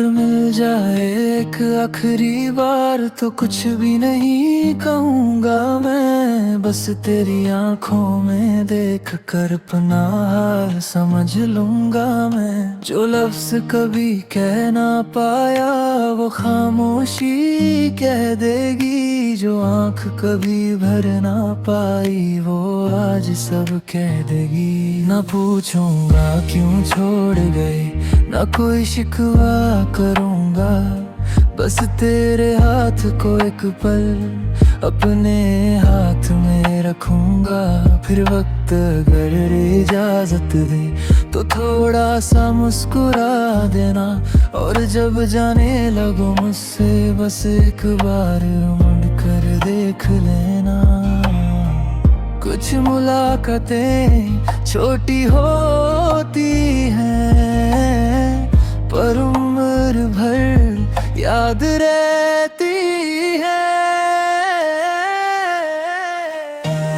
अगर मिल जाए एक आखिरी बार तो कुछ भी नहीं कहूँगा मैं। बस तेरी आंखों में देख कर अपना हाल समझ लूँगा मैं। जो लफ्ज कभी कह ना पाया वो खामोशी कह देगी। जो आंख कभी भर ना पाई वो आज सब कह देगी। ना पूछूंगा क्यों छोड़ गए, ना कोई शिकवा करूंगा। बस तेरे हाथ को एक पल अपने हाथ में रखूंगा। फिर वक्त अगर इजाजत दे तो थोड़ा सा मुस्कुरा देना। और जब जाने लगो मुझसे बस एक बार मुड़ कर देख लेना। कुछ मुलाकातें छोटी होती हैं पर उम्र भर याद रहती है।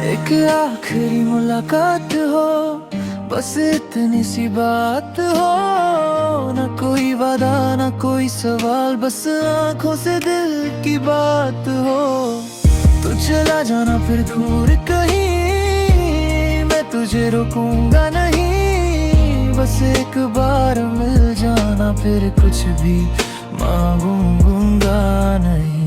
एक आखिरी मुलाकात हो, बस इतनी सी बात हो। ना कोई वादा ना कोई सवाल, बस आंखों से दिल की बात हो। तू चला जाना फिर दूर कहीं, मैं तुझे रोकूंगा नहीं। बस एक बार मिल जाना फिर कुछ भी मांगूंगा नहीं।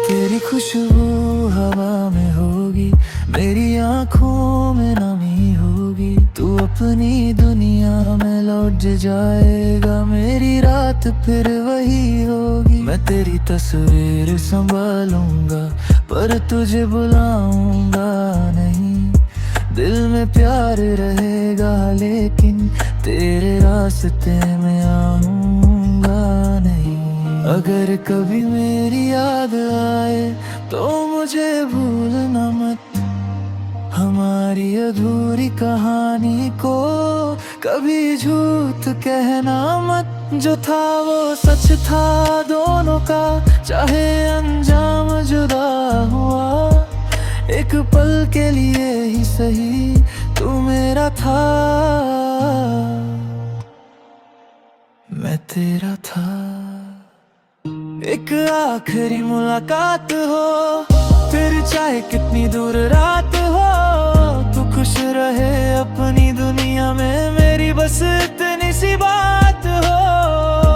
तेरी खुशबू हवा में होगी, मेरी आंखों में नमी होगी। तू अपनी दुनिया में लौट जाएगा, मेरी रात फिर वही होगी। मैं तेरी तस्वीर संभालूंगा पर तुझे बुलाऊंगा नहीं। दिल में प्यार रहेगा लेकिन तेरे रास्ते में आऊंगा नहीं। अगर कभी मेरी याद आए तो मुझे भूलना मत। हमारी अधूरी कहानी को कभी झूठ कहना मत। जो था वो सच था दोनों का, चाहे अंजाम जुदा हुआ। एक पल के लिए ही सही तू मेरा था, मैं तेरा था। एक आखिरी मुलाकात हो, फिर चाहे कितनी दूर रात हो। तू खुश रहे अपनी दुनिया में, मेरी बस इतनी सी बात हो।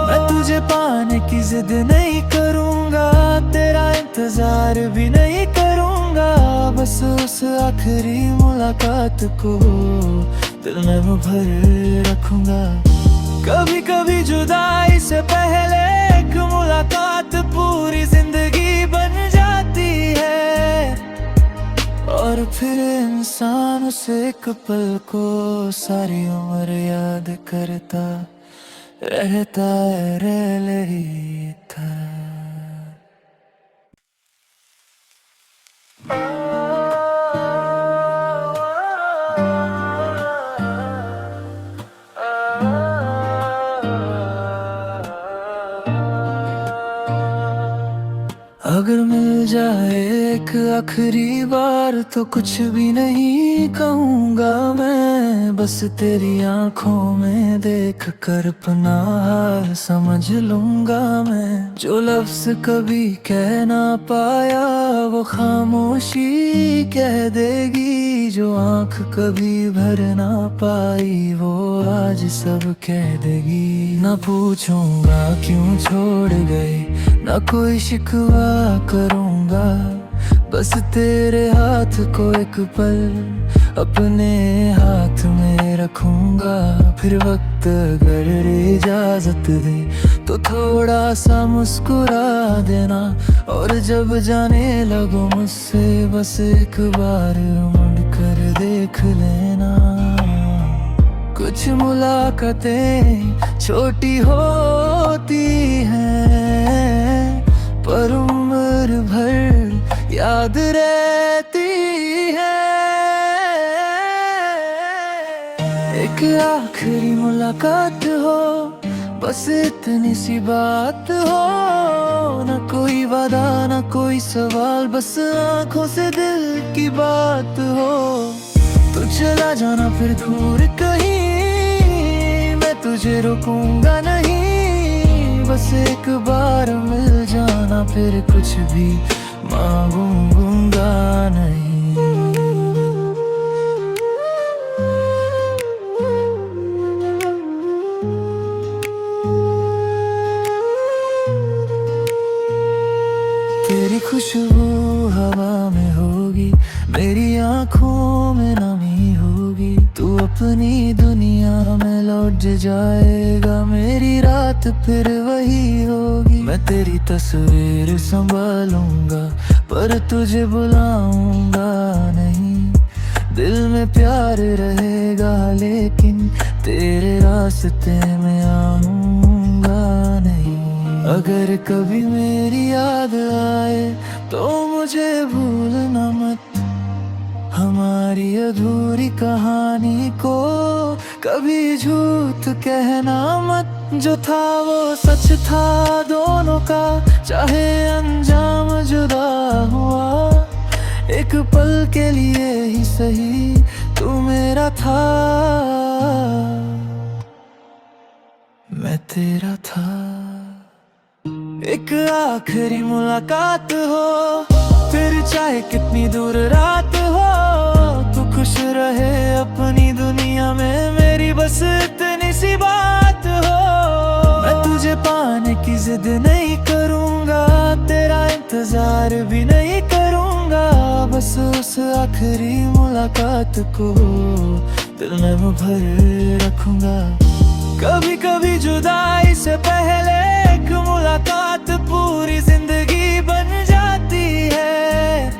मैं तुझे पाने की जिद नहीं करूंगा, तेरा इंतजार भी नहीं करूंगा। बस उस आखिरी मुलाकात को दिल में भर रखूंगा। कभी कभी जुदाई से पहले एक मुलाकात पूरी जिंदगी बन जाती है। और फिर इंसान उस एक पल को सारी उम्र याद करता रहता है, रह ही था। अगर मिल जाए एक आखिरी बार तो कुछ भी नहीं कहूँगा मैं। बस तेरी आंखों में देख कर अपना हाल समझ लूँगा मैं। जो लफ्ज कभी कह ना पाया वो खामोशी कह देगी। जो आंख कभी भर ना पाई वो आज सब कह देगी। ना पूछूंगा क्यों छोड़ गए, ना कोई शिकवा करूंगा। बस तेरे हाथ को एक पल अपने हाथ में रखूंगा। फिर वक्त अगर इजाजत दे तो थोड़ा सा मुस्कुरा देना। और जब जाने लगो मुझसे बस एक बार मुड़ कर देख लेना। कुछ मुलाकातें छोटी होती हैं पर उम्र भर याद रहती है। एक आखिरी मुलाकात हो, बस इतनी सी बात हो। ना कोई कोई वादा ना कोई सवाल, बस आंखों से दिल की बात हो। तू चला जाना फिर दूर कहीं, मैं तुझे रोकूंगा नहीं। बस एक बार मिल जाना, फिर कुछ भी मांगूंगा नहीं। तेरी खुशबू हवा में होगी, मेरी आंखों में नमी होगी। तू अपनी दुनिया में लौट जाएगा, मेरी रात फिर वही होगी। मैं तेरी तस्वीर संभालूंगा, पर तुझे बुलाऊंगा नहीं। दिल में प्यार रहेगा, लेकिन तेरे रास्ते में आऊंगा नहीं। अगर कभी मेरी याद आए तो मुझे भूलना मत, हमारी अधूरी कहानी को कभी झूठ कहना मत। जो था वो सच था दोनों का, चाहे अंजाम जुदा हुआ। एक पल के लिए ही सही तू मेरा था, मैं तेरा था। एक आखिरी मुलाकात हो, फिर चाहे कितनी दूर रात हो। तू खुश रहे अपनी दुनिया में, मेरी बस इतनी सी बात हो। मैं तुझे पाने की जिद नहीं करूंगा, तेरा इंतजार भी नहीं करूंगा। बस उस आखिरी मुलाकात को दिल में भर रखूंगा। कभी कभी जुदाई से पहले एक मुलाकात पूरी जिंदगी बन जाती है,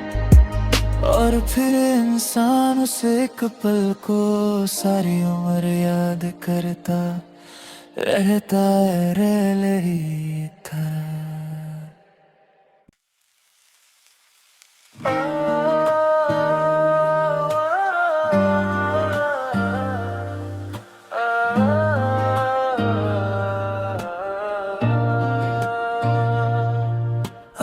और फिर इंसान उस एक पल को सारी उम्र याद करता रहता है, रह लेता।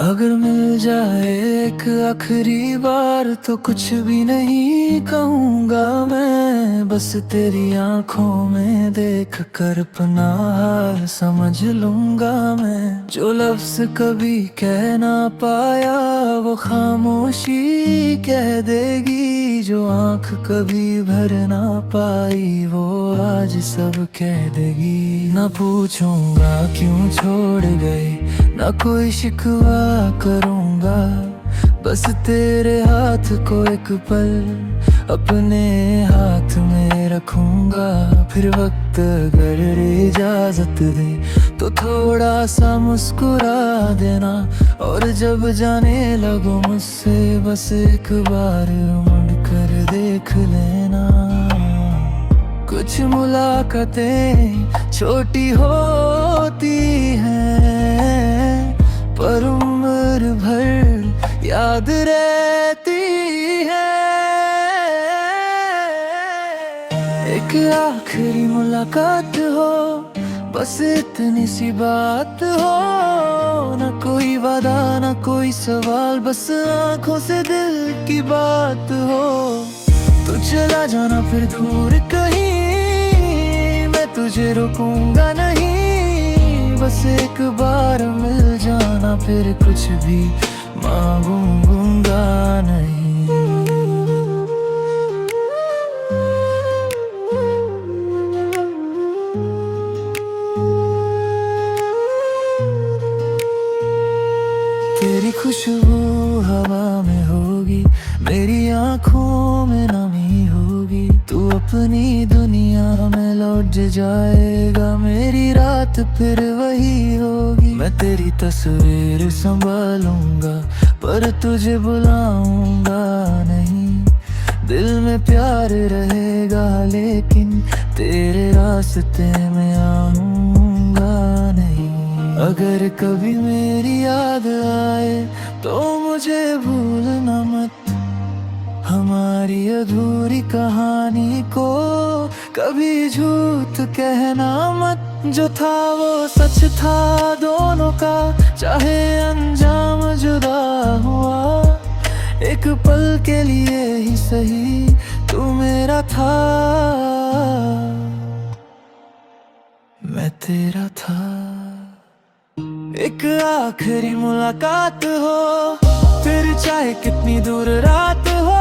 अगर मिल जाए एक आखिरी बार तो कुछ भी नहीं कहूँगा मैं। बस तेरी आंखों में देख कर अपना हाल समझ लूँगा मैं। जो लफ्ज कभी कह ना पाया वो खामोशी कह देगी। जो आंख कभी भर ना पाई वो आज सब कह देगी। ना पूछूंगा क्यों छोड़ गए, ना कोई शिकवा करूंगा। बस तेरे हाथ को एक पल अपने हाथ में रखूंगा। फिर वक्त अगर इजाजत दे तो थोड़ा सा मुस्कुरा देना। और जब जाने लगो मुझसे बस एक बार मुड़ कर देख लेना। कुछ मुलाकातें छोटी होती हैं, पर उम्र भर याद रहती है। एक आखिरी मुलाकात हो, बस इतनी सी बात हो। ना कोई वादा ना कोई सवाल, बस आंखों से दिल की बात हो। तू चला जाना फिर दूर कहीं, मैं तुझे रोकूंगा नहीं। बस एक बार मिल जाना, फिर कुछ भी मांगूंगा नहीं। तेरी खुशबू हवा में होगी, मेरी आंखों में नमी होगी। तू अपनी दुनिया में लौट जाएगा, मेरी रात फिर वही होगी। मैं तेरी तस्वीर संभालूंगा, पर तुझे बुलाऊंगा नहीं। दिल में प्यार रहेगा, लेकिन तेरे रास्ते में आऊंगा नहीं। अगर कभी मेरी याद आए तो मुझे भूलना मत, हमारी अधूरी कहानी को कभी झूठ कहना मत। जो था वो सच था दोनों का, चाहे अंजाम जुदा हुआ, एक पल के लिए ही सही तू मेरा था, मैं तेरा था। एक आखिरी मुलाकात हो, फिर चाहे कितनी दूर रात हो,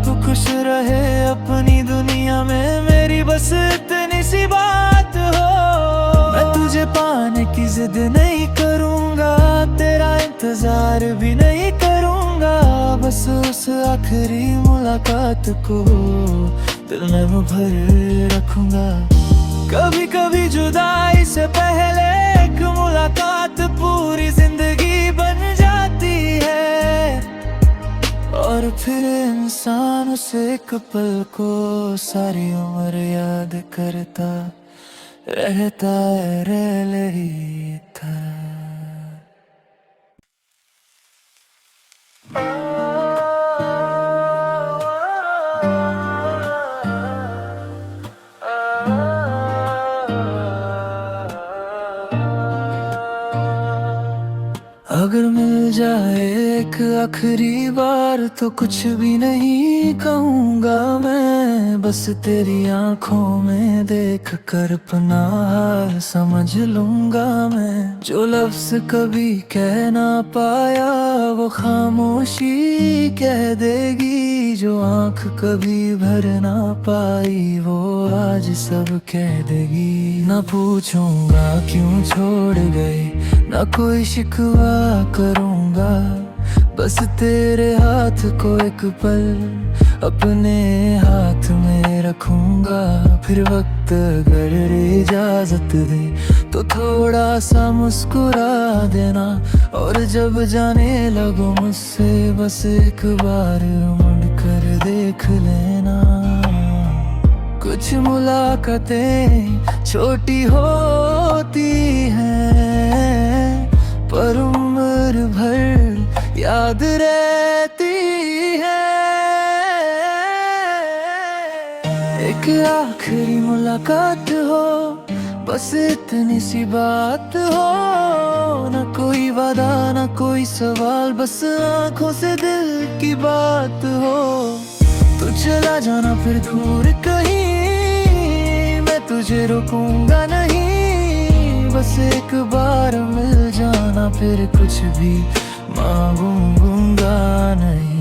तू खुश रहे अपनी दुनिया में, मेरी बस इतनी सी बात हो। मैं तुझे पाने की जिद नहीं करूंगा, तेरा इंतजार भी नहीं करूंगा, बस उस आखिरी मुलाकात को दिल में भर रखूंगा। कभी कभी जुदाई से पहले एक मुलाकात पूरी जिंदगी बन जाती है, और फिर इंसान उस एक पल को सारी उम्र याद करता रहता है, रह ही था। अगर मिल जाए एक आखिरी बार तो कुछ भी नहीं कहूँगा मैं, बस तेरी आंखों में देख कर अपना हाल समझ लूँगा मैं। जो लफ्ज कभी कह ना पाया वो खामोशी कह देगी, जो आंख कभी भर ना पाई वो आज सब कह देगी। ना पूछूंगा क्यों छोड़ गए, ना कोई शिकवा करूंगा, बस तेरे हाथ को एक पल अपने हाथ में रखूंगा। फिर वक्त अगर इजाजत दे तो थोड़ा सा मुस्कुरा देना, और जब जाने लगो मुझसे बस एक बार मुड़ कर देख लेना। कुछ मुलाकातें छोटी होती हैं पर उम्र भर याद रहती है। एक आखिरी मुलाकात हो, बस इतनी सी बात हो, ना कोई वादा ना कोई सवाल, बस आंखों से दिल की बात हो। तू चला जाना फिर दूर कहीं, मैं तुझे रोकूंगा नहीं, बस एक बार मिल जाना फिर कुछ भी मांगूंगा नहीं।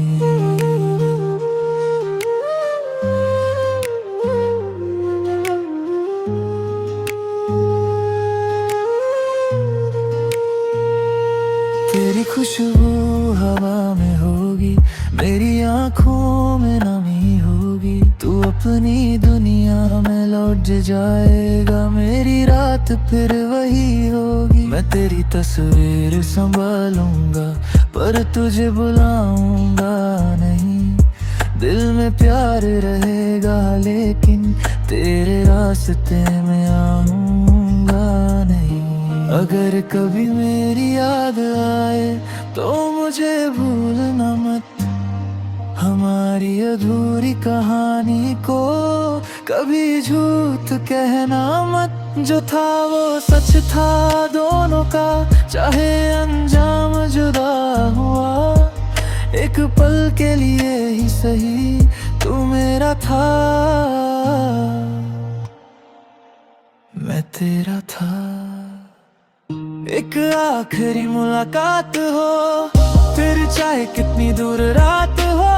तेरी खुशबू हवा में होगी, मेरी आंखों में नमी होगी, तू अपनी दुनिया में लौट जाएगा, मेरी रात फिर वही होगी। मैं तेरी तस्वीर संभालूंगा पर तुझे बुलाऊंगा नहीं, दिल में प्यार रहेगा लेकिन तेरे रास्ते में आऊंगा नहीं। अगर कभी मेरी याद आए तो मुझे भूलना मत, हमारी अधूरी कहानी को कभी झूठ कहना मत। जो था वो सच था दोनों का, चाहे अंजाम जुदा हुआ, एक पल के लिए ही सही तू मेरा था, मैं तेरा था। एक आखिरी मुलाकात हो, फिर चाहे कितनी दूर रात हो,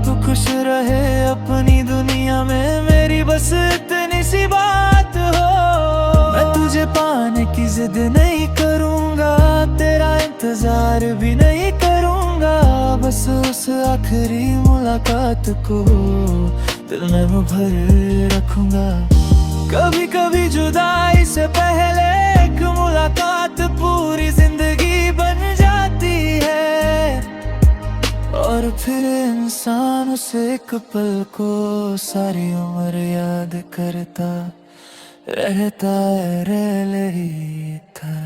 तू खुश रहे अपनी दुनिया में, मेरी बस इतनी सी बात हो। मैं तुझे पाने की जिद नहीं करूंगा, तेरा इंतजार भी नहीं करूंगा, बस उस आखिरी मुलाकात को दिल में भर रखूंगा। कभी कभी जुदाई से पहले एक मुलाकात पूरी जिंदगी बन जाती है, और फिर इंसान उस एक पल को सारी उम्र याद करता रहता है, रह ही था।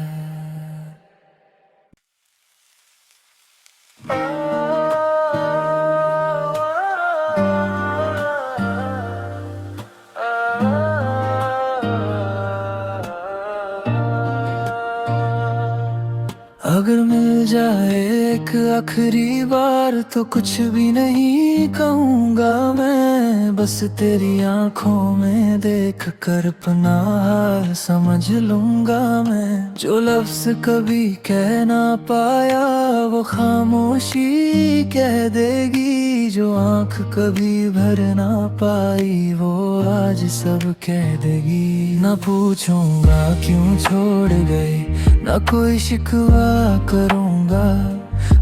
आखिरी बार तो कुछ भी नहीं कहूँगा मैं, बस तेरी आंखों में देख कर अपना हाल समझ लूँगा मैं। जो लफ्ज़ कभी कह ना पाया वो खामोशी कह देगी, जो आंख कभी भर ना पाई वो आज सब कह देगी। ना पूछूंगा क्यों छोड़ गए, ना कोई शिकवा करूँगा,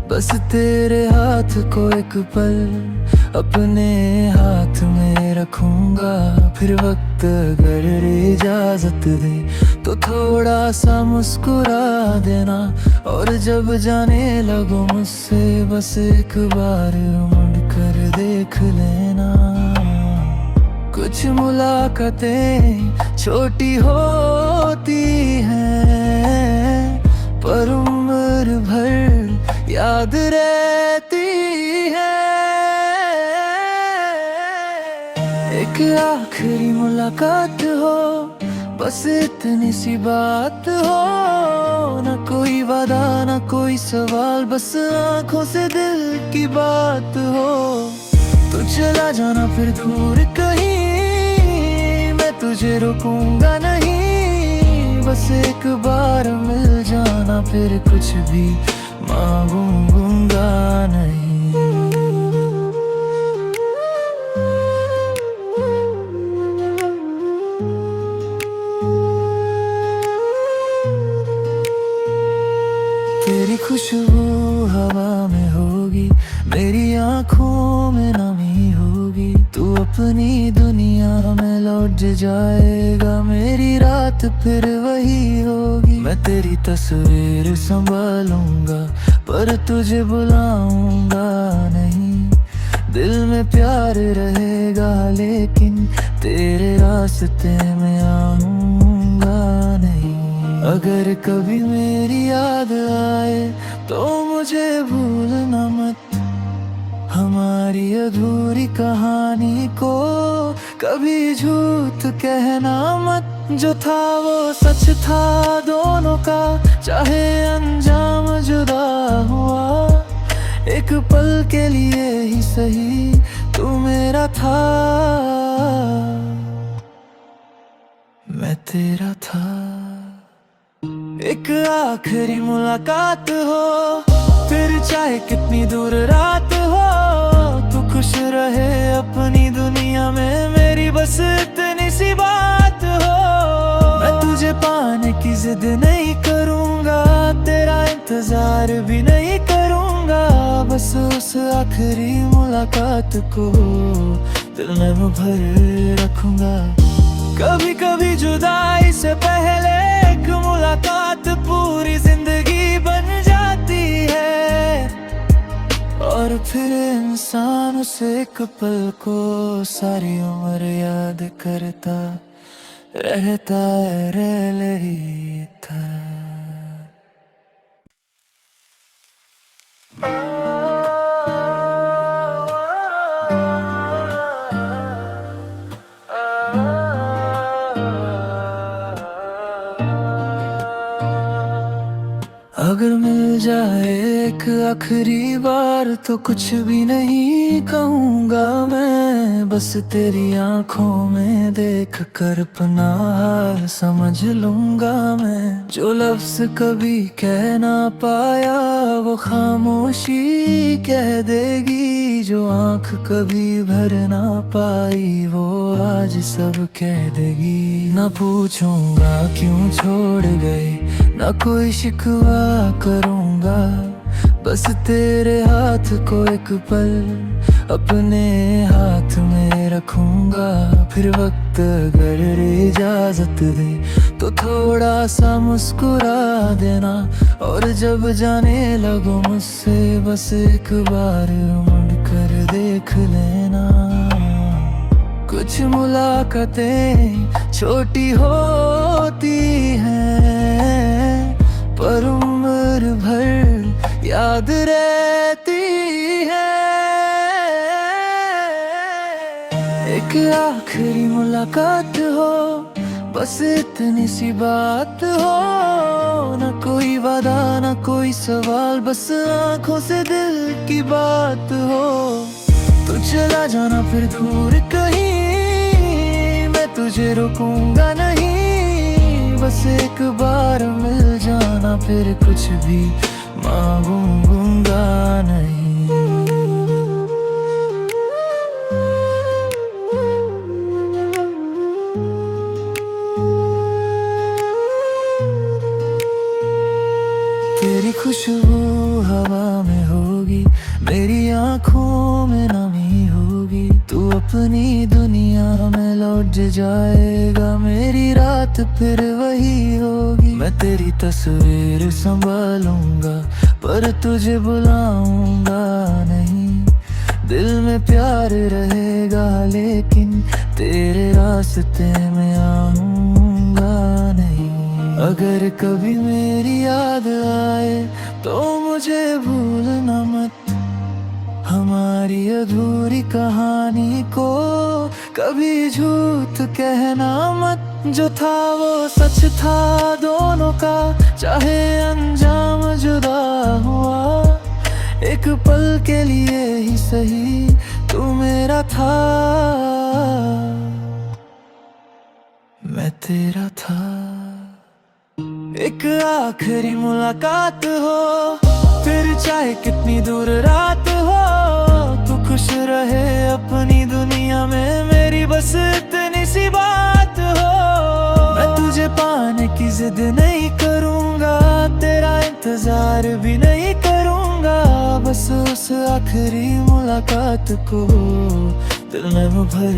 बस तेरे हाथ को एक पल अपने हाथ में रखूंगा। फिर वक्त अगर इजाजत दे तो थोड़ा सा मुस्कुरा देना, और जब जाने लगो मुझसे बस एक बार मुड़ कर देख लेना। कुछ मुलाकातें छोटी होती हैं पर उम्र भर याद रहती है। एक आखिरी मुलाकात हो, बस इतनी सी बात हो, ना कोई वादा ना कोई सवाल, बस आंखों से दिल की बात हो। तू चला जाना फिर दूर कहीं, मैं तुझे रोकूंगा नहीं, बस एक बार मिल जाना फिर कुछ भी मांगूंगा नहीं। तेरी खुशबू हवा में होगी, मेरी आंखों में नमी होगी, तू अपनी दुनिया में लौट जाएगा, मेरी रात फिर वही होगी। मैं तेरी तस्वीर संभालूंगा पर तुझे बुलाऊंगा नहीं, दिल में प्यार रहेगा लेकिन तेरे रास्ते में आऊंगा नहीं। अगर कभी मेरी याद आए तो मुझे भूलना मत, हमारी अधूरी कहानी को कभी झूठ कहना मत। जो था वो सच था दोनों का, चाहे अंजाम जुदा हुआ, एक पल के लिए ही सही तू मेरा था, मैं तेरा था। एक आखिरी मुलाकात हो, फिर चाहे कितनी दूर रात हो, तू खुश रहे अपनी दुनिया में, मेरी बस इतनी सी बात हो। मैं तुझे पाने की जिद नहीं करूँगा, तेरा इंतजार भी नहीं करूँगा, बस उस आखिरी मुलाकात को दिल में भर रखूँगा। कभी कभी जुदाई से पहले एक मुलाकात पूरी जिंदगी बन जाती है, और फिर इंसान उस एक पल को सारी उम्र याद करता रहता है, रह लेता। अगर मिल जाए एक आखिरी बार तो कुछ भी नहीं कहूँगा मैं, बस तेरी आंखों में देख कर अपना हाल समझ लूँगा मैं। जो लफ्ज़ कभी कह ना पाया वो खामोशी कह देगी, जो आंख कभी भर ना पाई वो आज सब कह देगी। ना पूछूंगा क्यों छोड़ गए, ना कोई शिकवा करूँगा, बस तेरे हाथ को एक पल अपने हाथ में रखूँगा। फिर वक्त अगर इजाजत दे तो थोड़ा सा मुस्कुरा देना, और जब जाने लगो मुझसे बस एक बार मुड़ कर देख लेना। कुछ मुलाकातें छोटी होती हैं पर उम्र भर याद रहती है। एक आखिरी मुलाकात हो, बस इतनी सी बात हो, ना कोई कोई वादा ना कोई सवाल, बस आंखों से दिल की बात हो। तू चला जाना फिर दूर कहीं, मैं तुझे रोकूंगा नहीं। बस एक बार मिल जाना, फिर कुछ भी मांगूंगा नहीं। तेरी खुशबू हवा में होगी, मेरी आंखों में नमी होगी। तू अपनी दुनिया में लौट जाएगा, मेरी रात फिर वही होगी। मैं तेरी तस्वीर संभालूंगा, पर तुझे बुलाऊंगा नहीं। दिल में प्यार रहेगा, लेकिन तेरे रास्ते में आऊंगा नहीं। अगर कभी मेरी याद आए तो मुझे भूलना मत, हमारी अधूरी कहानी को कभी झूठ कहना मत। जो था वो सच था दोनों का, चाहे अंजाम जुदा हुआ। एक पल के लिए ही सही तू मेरा था, मैं तेरा था। एक आखिरी मुलाकात हो, फिर चाहे कितनी दूर रात हो। तू खुश रहे अपनी दुनिया में, मेरी बस इतनी सी बात हो। मैं तुझे पाने की जिद नहीं करूंगा, तेरा इंतजार भी नहीं करूंगा। बस उस आखिरी मुलाकात को दिल में भर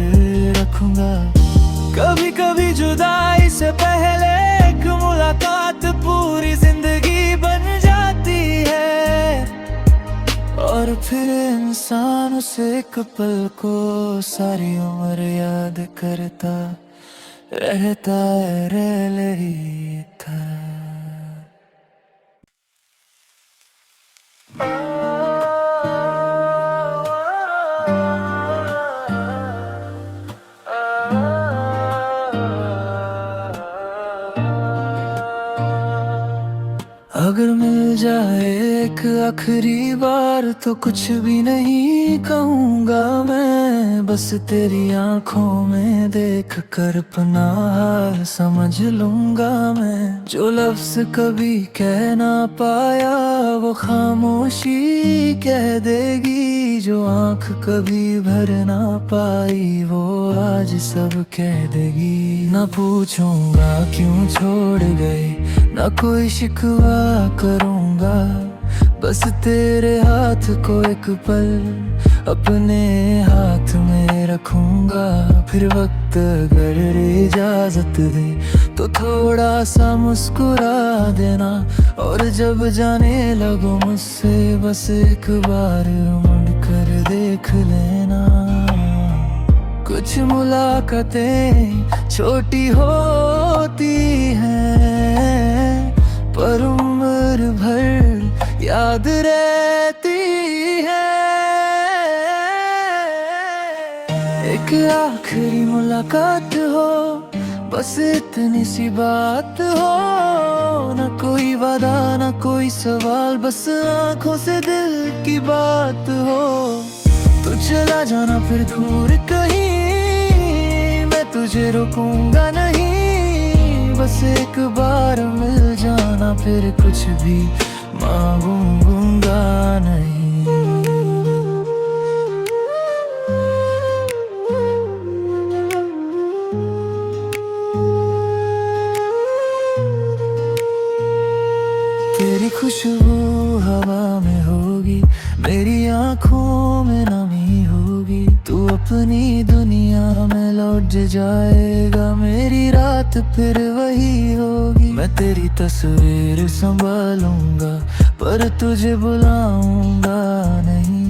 रखूंगा। कभी कभी जुदाई से पहले एक मुलाकात पूरी जिंदगी बन जाती है, और फिर इंसान उस एक पल को सारी उम्र याद करता रहता है, रह लेता। अगर मिल जाए एक आखिरी बार तो कुछ भी नहीं कहूँगा मैं। बस तेरी आंखों में देख कर अपना हाल समझ लूँगा मैं। जो लफ्ज कभी कह ना पाया वो खामोशी कह देगी। जो आंख कभी भर ना पाई वो आज सब कह देगी। ना पूछूंगा क्यों छोड़ गए, ना कोई शिकवा करूंगा। बस तेरे हाथ को एक पल अपने हाथ में रखूंगा। फिर वक्त अगर इजाजत दे तो थोड़ा सा मुस्कुरा देना। और जब जाने लगो मुझसे बस एक बार मुड़ कर देख लेना। कुछ मुलाकातें छोटी होती हैं, पर उम्र भर याद रहती है। एक आखिरी मुलाकात हो, बस इतनी सी बात हो। ना कोई वादा ना कोई सवाल, बस आंखों से दिल की बात हो। तू चला जाना फिर दूर कहीं, मैं तुझे रोकूंगा नहीं। बस एक बार मिल जाना, फिर कुछ भी मांगूंगा नहीं। तेरी खुशबू हवा में होगी, मेरी आंखों में नमी होगी। तू अपनी दुनिया में लौट जाएगा, मेरी रात फिर वही होगी। मैं तेरी तस्वीर संभालूंगा, पर तुझे बुलाऊंगा नहीं।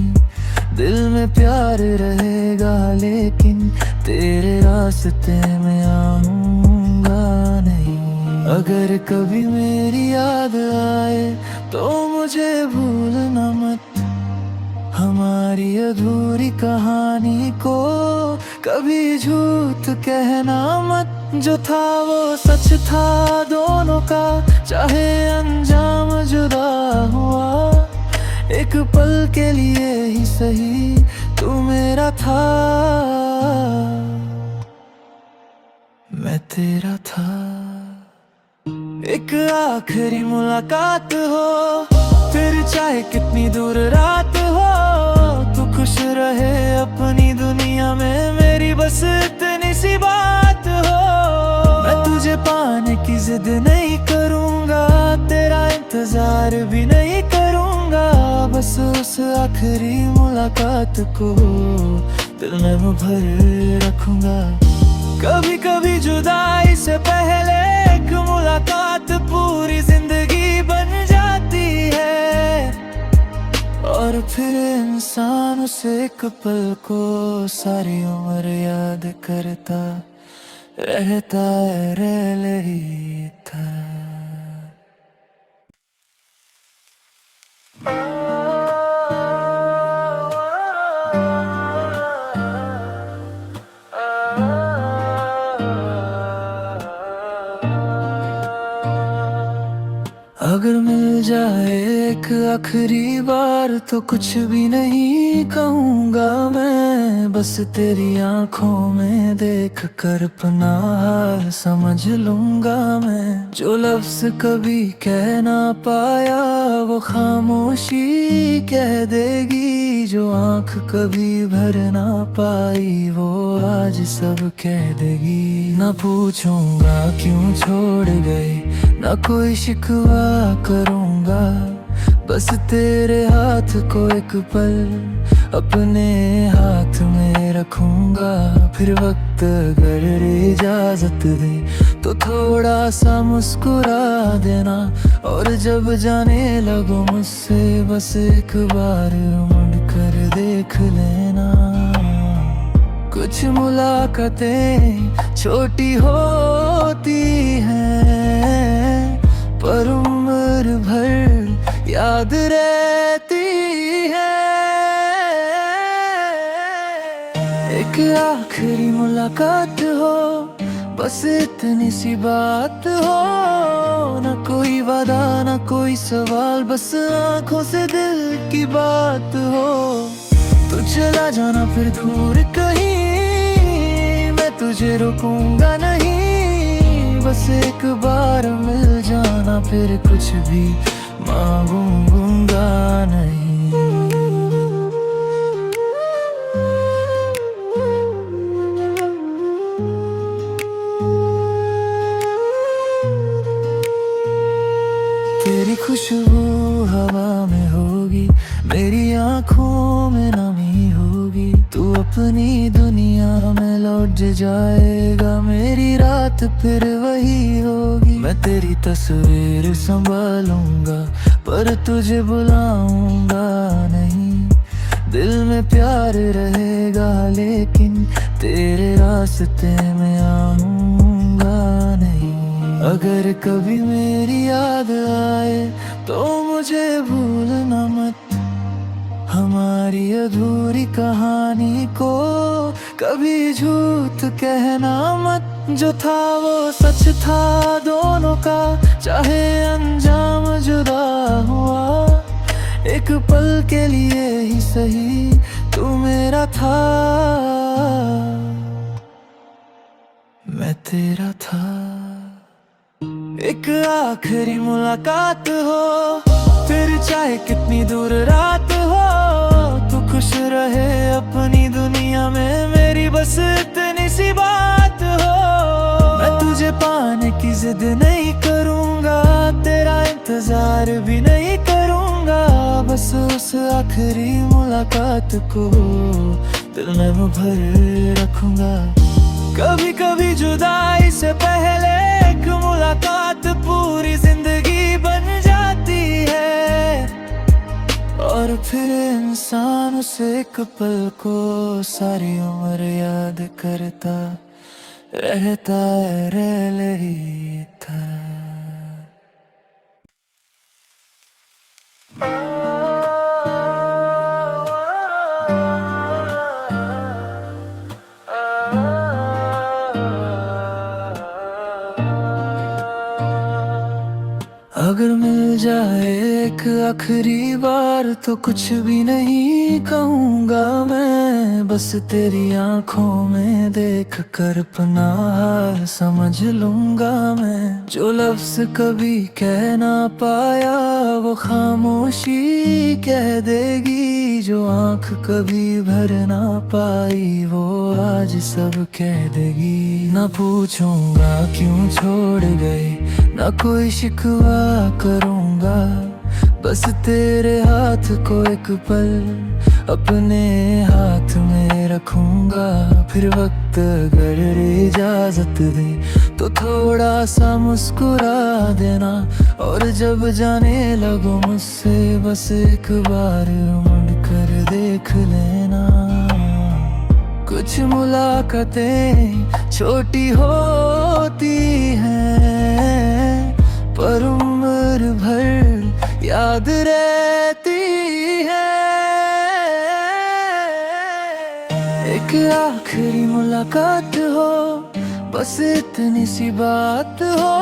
दिल में प्यार रहेगा, लेकिन तेरे रास्ते में आऊंगा नहीं। अगर कभी मेरी याद आए तो मुझे भूलना मत, हमारी अधूरी कहानी को कभी झूठ कहना मत। जो था वो सच था दोनों का, चाहे अंजाम जुदा हुआ, एक पल के लिए ही सही तू मेरा था, मैं तेरा था। एक आखिरी मुलाकात हो, फिर चाहे कितनी दूर रात हो, तू खुश रहे अपनी दुनिया में, मेरी बस इतनी सी बात हो। मैं तुझे पाने की जिद नहीं करूँगा, तेरा इंतजार भी नहीं करूँगा, बस उस आखिरी मुलाकात को दिल में भर रखूँगा। कभी कभी जुदाई से पहले एक मुलाकात पूरी जिंदगी बन जाती है, और फिर इंसान उस एक पल को सारी उम्र याद करता रहता है, रह रही था। अगर मिल जाए एक आखिरी बार तो कुछ भी नहीं कहूँगा मैं, बस तेरी आंखों में देख कर अपना हाल समझ लूँगा मैं। जो लफ्ज़ कभी कह ना पाया वो खामोशी कह देगी, जो आंख कभी भर ना पाई वो आज सब कह देगी। ना पूछूंगा क्यों छोड़ गए, ना कोई शिकवा करूँगा, बस तेरे हाथ को एक पल अपने हाथ में रखूँगा। फिर वक्त अगर इजाज़त दे तो थोड़ा सा मुस्कुरा देना, और जब जाने लगो मुझसे बस एक बार मुड़ कर देख लेना। कुछ मुलाकातें छोटी होती हैं, पर उम्र भर याद रहती है। एक आखिरी मुलाकात हो, बस इतनी सी बात हो, ना कोई वादा ना कोई सवाल, बस आंखों से दिल की बात हो। तू चला जाना फिर दूर कहीं, मैं तुझे रोकूंगा नहीं, बस एक बार मिल जाना फिर कुछ भी मांगूंगा नहीं। तेरी खुशबू हवा में होगी, मेरी आंखों में नमी होगी, तू अपनी दुनिया में लौट जाएगा, मेरी रात फिर वही होगी। मैं तेरी तस्वीर संभालूंगा पर तुझे बुलाऊंगा नहीं, दिल में प्यार रहेगा लेकिन तेरे रास्ते में आऊंगा नहीं। अगर कभी मेरी याद आए तो मुझे भूलना मत, हमारी अधूरी कहानी को कभी झूठ कहना मत। जो था वो सच था दोनों का, चाहे अंजाम जुदा हुआ, एक पल के लिए ही सही तू मेरा था, मैं तेरा था। एक आखिरी मुलाकात हो, फिर चाहे कितनी दूर रात हो, तू खुश रहे अपनी दुनिया में, मेरी बस इतनी सी बात हो। मैं तुझे पाने की जिद नहीं करूँगा, तेरा इंतजार भी नहीं करूँगा, बस उस आखिरी मुलाकात को दिल में भर रखूँगा। कभी कभी जुदाई से पहले एक मुलाकात पूरी जिंदगी बन जाती है, और फिर इंसान उस एक पल को सारी उम्र याद करता रहता है, रह रही था। एक आखिरी बार तो कुछ भी नहीं कहूँगा मैं, बस तेरी आंखों में देख कर अपना हाल समझ लूँगा मैं। जो लफ्ज़ कभी कह ना पाया वो खामोशी कह देगी, जो आंख कभी भर ना पाई वो आज सब कह देगी। ना पूछूंगा क्यों छोड़ गए, ना कोई शिकवा करूँगा, बस तेरे हाथ को एक पल अपने हाथ में रखूंगा। फिर वक्त अगर इजाजत दे तो थोड़ा सा मुस्कुरा देना, और जब जाने लगो मुझसे बस एक बार मुड़ कर देख लेना। कुछ मुलाकातें छोटी होती हैं पर उम्र भर याद रहती है। एक आखिरी मुलाकात हो, बस इतनी सी बात हो,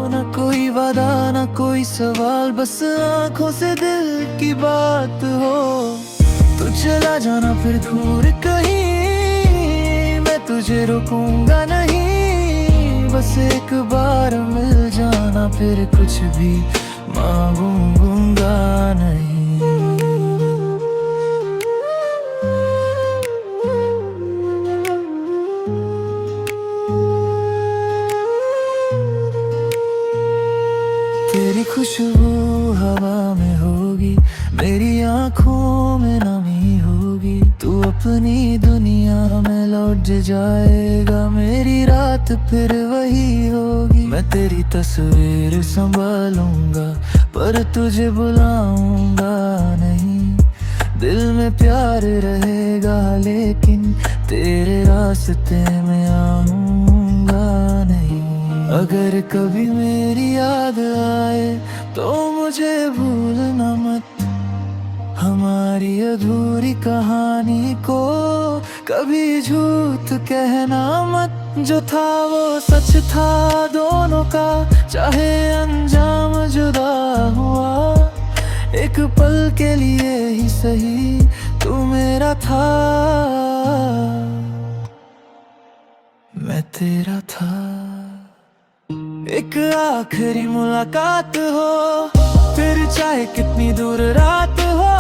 ना कोई वादा ना कोई सवाल, बस आंखों से दिल की बात हो। तू चला जाना फिर दूर कहीं, मैं तुझे रोकूंगा नहीं, बस एक बार मिल जाना फिर कुछ भी मांगूंगा नहीं। तेरी खुशबू हवा में होगी, मेरी आंखों में नमी होगी, तू अपनी दुनिया में लौट जाएगा, मेरी रात फिर वही होगी। मैं तेरी तस्वीर संभालूंगा पर तुझे बुलाऊंगा नहीं, दिल में प्यार रहेगा लेकिन तेरे रास्ते में आऊंगा नहीं। अगर कभी मेरी याद आए तो मुझे भूलना मत, हमारी अधूरी कहानी को कभी झूठ कहना मत। जो था वो सच था दोनों का, चाहे अंजाम जुदा हुआ, एक पल के लिए ही सही तू मेरा था, मैं तेरा था। एक आखिरी मुलाकात हो, फिर चाहे कितनी दूर रात हो,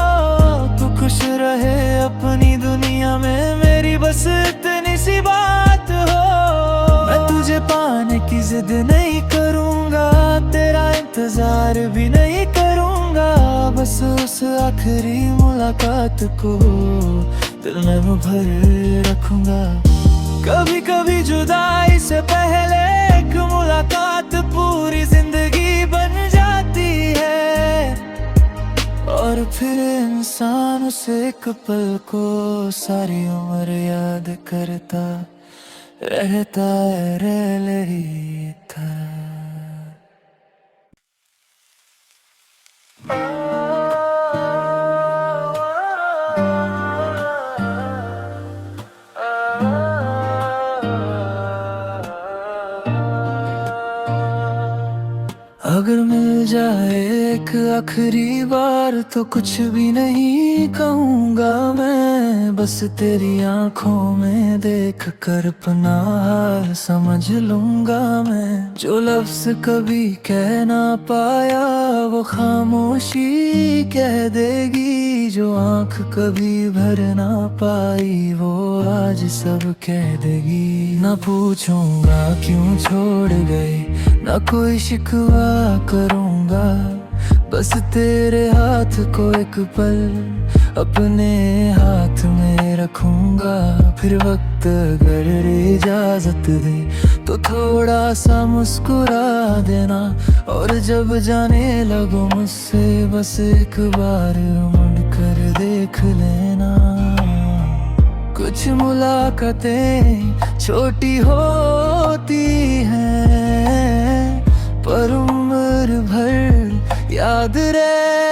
तू खुश रहे अपनी दुनिया में, मेरी बस इतनी सी बात हो। मैं तुझे पाने की जिद नहीं करूँगा, तेरा इंतजार भी नहीं करूँगा, बस उस आखिरी मुलाकात को दिल में भर रखूँगा। कभी कभी जुदाई से पहले एक मुलाकात पूरी जिंदगी बन जाती है, और फिर इंसान उस एक पल को सारी उम्र याद करता रहता है, रह लेता। अगर मिल जाए एक आखिरी बार तो कुछ भी नहीं कहूँगा मैं, बस तेरी आंखों में देख कर अपना हाल समझ लूँगा मैं। जो लफ्ज़ कभी कह ना पाया वो खामोशी कह देगी, जो आंख कभी भर ना पाई वो आज सब कह देगी। ना पूछूंगा क्यों छोड़ गए, ना कोई शिकवा करूँगा, बस तेरे हाथ को एक पल अपने हाथ में रखूँगा। फिर वक्त अगर इजाजत दे तो थोड़ा सा मुस्कुरा देना, और जब जाने लगो मुझसे बस एक बार मुड़ कर देख लेना। कुछ मुलाकातें छोटी होती हैं, पर उम्र भर याद रह